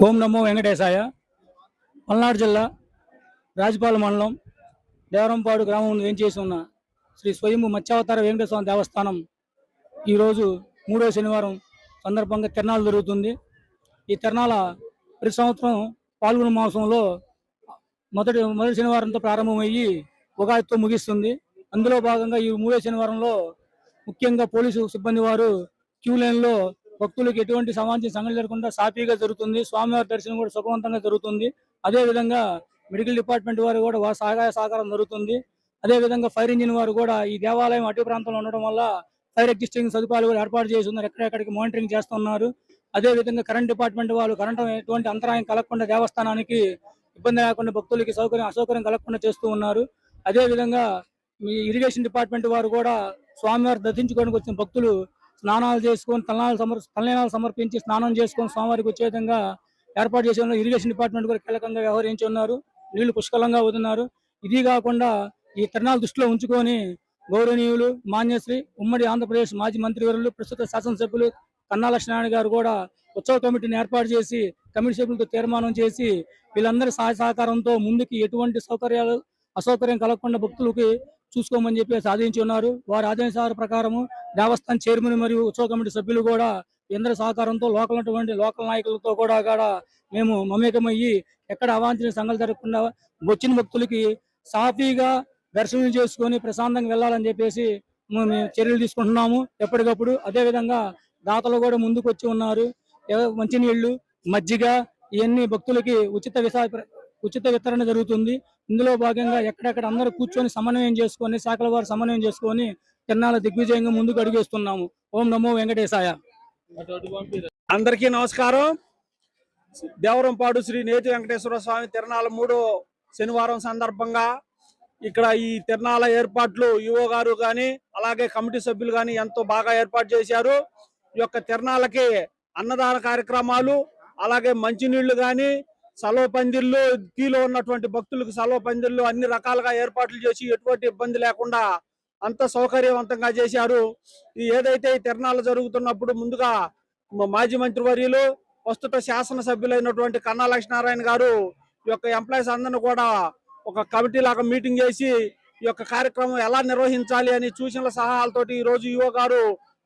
ఓం నమో వెంకటేశాయ. పల్నాడు జిల్లా రాజపాలెం మండలం దేవరంపాడు గ్రామం వేంచేసి ఉన్న శ్రీ స్వయం మత్స్యావతార వెంకటేశ్వర స్వామి దేవస్థానం ఈరోజు 3వ శనివారం సందర్భంగా తిరణాలు జరుగుతుంది. ఈ తిరణాల ప్రతి సంవత్సరం పాల్గొన మాసంలో మొదటి శనివారంతో ప్రారంభమయ్యి ఉగాదితో ముగిస్తుంది. అందులో భాగంగా ఈ 3వ శనివారంలో ముఖ్యంగా పోలీసు సిబ్బంది వారు క్యూ లైన్లో భక్తులకు ఎటువంటి సమాచారం సంఘటన లేకుండా సాఫీగా జరుగుతుంది. స్వామివారి దర్శనం కూడా సుఖవంతంగా జరుగుతుంది. అదేవిధంగా మెడికల్ డిపార్ట్మెంట్ వారు కూడా సహాయ సహకారం జరుగుతుంది. అదేవిధంగా ఫైర్ ఇంజిన్ వారు కూడా ఈ దేవాలయం అటవీ ప్రాంతంలో ఉండడం వల్ల ఫైర్ ఎగ్జిస్టింగ్ సదుపాయాలు కూడా ఏర్పాటు చేసి ఉన్నారు. ఎక్కడెక్కడికి మానిటరింగ్ చేస్తున్నారు. అదేవిధంగా కరెంట్ డిపార్ట్మెంట్ వాళ్ళు కరెంటు ఎటువంటి అంతరాయం కలగకుండా దేవస్థానానికి ఇబ్బంది లేకుండా భక్తులకి అసౌకర్యం కలగకుండా చేస్తూ ఉన్నారు. అదేవిధంగా మీ ఇరిగేషన్ డిపార్ట్మెంట్ వారు కూడా స్వామివారి దర్శించుకోవడానికి వచ్చిన భక్తులు స్నానాలు చేసుకొని తలనీలాలు సమర్పించి స్నానం చేసుకొని స్వామివారికి వచ్చే విధంగా ఏర్పాటు చేసి ఉన్నారు. ఇరిగేషన్ డిపార్ట్మెంట్ కూడా కీలకంగా వ్యవహరించి ఉన్నారు. నీళ్లు పుష్కలంగా వదులున్నారు. ఇది కాకుండా ఈ తిరణాలు దృష్టిలో ఉంచుకొని గౌరవనీయులు మాన్యశ్రీ ఉమ్మడి ఆంధ్రప్రదేశ్ మాజీ మంత్రివర్యులు ప్రస్తుత శాసనసభ్యులు కన్నా లక్ష్మీనారాయణ గారు కూడా ఉత్సవ కమిటీని ఏర్పాటు చేసి కమిటీ సభ్యులతో తీర్మానం చేసి వీళ్ళందరి సహాయ సహకారంతో ముందుకి ఎటువంటి అసౌకర్యం కలగకుండా భక్తులకి చూసుకోమని చెప్పి సాధించి ఉన్నారు. వారి ఆదేశాల ప్రకారము దేవస్థాన చైర్మన్ మరియు ఉత్సవ కమిటీ సభ్యులు కూడా అందరి సహకారంతో లోకల్ నాయకులతో కూడా మేము మమేకమయ్యి ఎక్కడ అవాంఛనీయ సంఘటనలు జరగకుండా వచ్చిన భక్తులకి సాఫీగా దర్శనం చేసుకొని ప్రశాంతంగా వెళ్ళాలని చెప్పేసి మేము చర్యలు తీసుకుంటున్నాము ఎప్పటికప్పుడు. అదేవిధంగా దాతలు కూడా ముందుకు వచ్చి ఉన్నారు. మంచినీళ్లు, మజ్జిగ ఇవన్నీ భక్తులకి ఉచిత వితరణ జరుగుతుంది. ఇందులో భాగంగా ఎక్కడెక్కడ అందరూ కూర్చొని సమన్వయం చేసుకొని శాఖల వారు సమన్వయం చేసుకొని తిరణాల దిగ్విజయంగా ముందుకు అడుగేస్తున్నాము. ఓం నమో వెంకటేశాయ. అందరికీ నమస్కారం. దేవరంపాడు శ్రీ నేతి వెంకటేశ్వర స్వామి తిరణాల 3వ శనివారం సందర్భంగా ఇక్కడ ఈ తిరణాల ఏర్పాట్లు ఈవో గారు కానీ అలాగే కమిటీ సభ్యులు కానీ ఎంతో బాగా ఏర్పాటు చేశారు. ఈ యొక్క తిరణాలకి అన్నదాన కార్యక్రమాలు అలాగే మంచినీళ్లు కానీ సలవ పందిర్లు, కీలో ఉన్నటువంటి భక్తులకు సలవ పందిర్లు అన్ని రకాలుగా ఏర్పాట్లు చేసి ఎటువంటి ఇబ్బంది లేకుండా అంత సౌకర్యవంతంగా చేశారు. ఏదైతే ఈ తిరణాలు జరుగుతున్నప్పుడు ముందుగా మాజీ మంత్రివర్యులు ప్రస్తుత శాసనసభ్యులైనటువంటి కన్నా లక్ష్మీనారాయణ గారు ఈ యొక్క ఎంప్లాయీస్ అందరిని కూడా ఒక కమిటీ లాగా మీటింగ్ చేసి ఈ యొక్క కార్యక్రమం ఎలా నిర్వహించాలి అని సూచనల సలహాలతోటి ఈ రోజు ఈవో గారు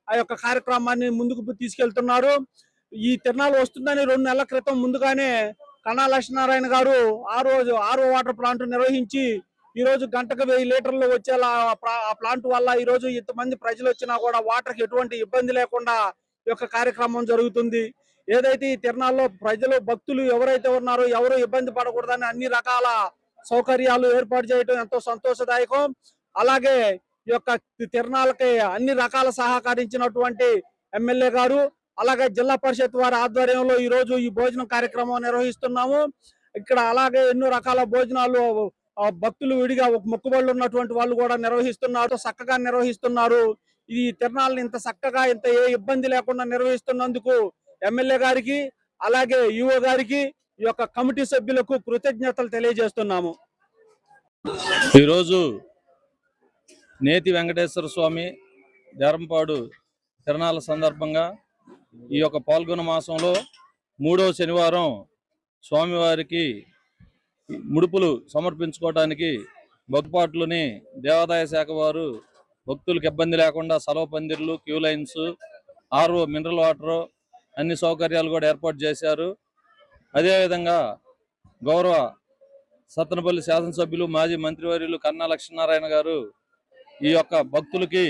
ఆ యొక్క కార్యక్రమాన్ని ముందుకు తీసుకెళ్తున్నారు. ఈ తిరణాలు వస్తుందని 2 నెలల క్రితం ముందుగానే కన్నా లక్ష్మీనారాయణ గారు ఆరో వాటర్ ప్లాంట్ నిర్వహించి ఈ రోజు గంటకు 1000 లీటర్లు వచ్చేలా ఆ ప్లాంట్ వల్ల ఈ రోజు ఇంతమంది ప్రజలు వచ్చినా కూడా వాటర్కి ఎటువంటి ఇబ్బంది లేకుండా ఈ యొక్క కార్యక్రమం జరుగుతుంది. ఏదైతే ఈ తిరణాల్లో ప్రజలు భక్తులు ఎవరైతే ఉన్నారో ఎవరు ఇబ్బంది పడకూడదని అన్ని రకాల సౌకర్యాలు ఏర్పాటు చేయడం ఎంతో సంతోషదాయకం. అలాగే ఈ యొక్క తిరణాలకి అన్ని రకాల సహకరించినటువంటి ఎమ్మెల్యే గారు అలాగే జిల్లా పరిషత్ వారి ఆధ్వర్యంలో ఈ రోజు ఈ భోజనం కార్యక్రమం నిర్వహిస్తున్నాము. ఇక్కడ అలాగే ఎన్నో రకాల భోజనాలు భక్తులు విడిగా మొక్కుబడులు ఉన్నటువంటి వాళ్ళు కూడా నిర్వహిస్తున్నారు, చక్కగా నిర్వహిస్తున్నారు. ఈ తిరణాలను ఇంత చక్కగా ఇంత ఏ ఇబ్బంది లేకుండా నిర్వహిస్తున్నందుకు ఎమ్మెల్యే గారికి అలాగే ఈవో గారికి ఈ యొక్క కమిటీ సభ్యులకు కృతజ్ఞతలు తెలియజేస్తున్నాము. ఈరోజు నేతి వెంకటేశ్వర స్వామి దేవరంపాడు తిరణాల సందర్భంగా ఈ యొక్క పాల్గొన మాసంలో 3వ శనివారం స్వామివారికి ముడుపులు సమర్పించుకోవడానికి భక్తుపాట్లని దేవాదాయ శాఖ వారు భక్తులకు ఇబ్బంది లేకుండా సలవ పందిర్లు, queue lines, RO mineral water అన్ని సౌకర్యాలు కూడా ఏర్పాటు చేశారు. అదేవిధంగా గౌరవ సత్తెనపల్లి శాసనసభ్యులు మాజీ మంత్రివర్యులు కన్నా లక్ష్మీనారాయణ గారు ఈ యొక్క భక్తులకి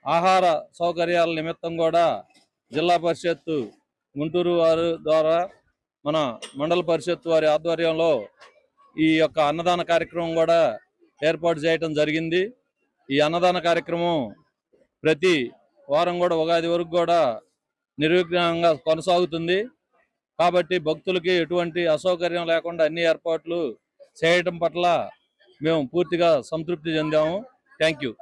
ఆహార సౌకర్యాల నిమిత్తం కూడా జిల్లా పరిషత్ గుంటూరు వారి ద్వారా మన మండల పరిషత్ వారి ఆధ్వర్యంలో ఈ యొక్క అన్నదాన కార్యక్రమం కూడా ఏర్పాటు చేయటం జరిగింది. ఈ అన్నదాన కార్యక్రమం ప్రతి వారం కూడా ఉగాది వరకు కూడా నిర్విఘ్నంగా కొనసాగుతుంది. కాబట్టి భక్తులకి ఎటువంటి అసౌకర్యం లేకుండా అన్ని ఏర్పాట్లు చేయడం పట్ల మేము పూర్తిగా సంతృప్తి చెందాము. Thank you.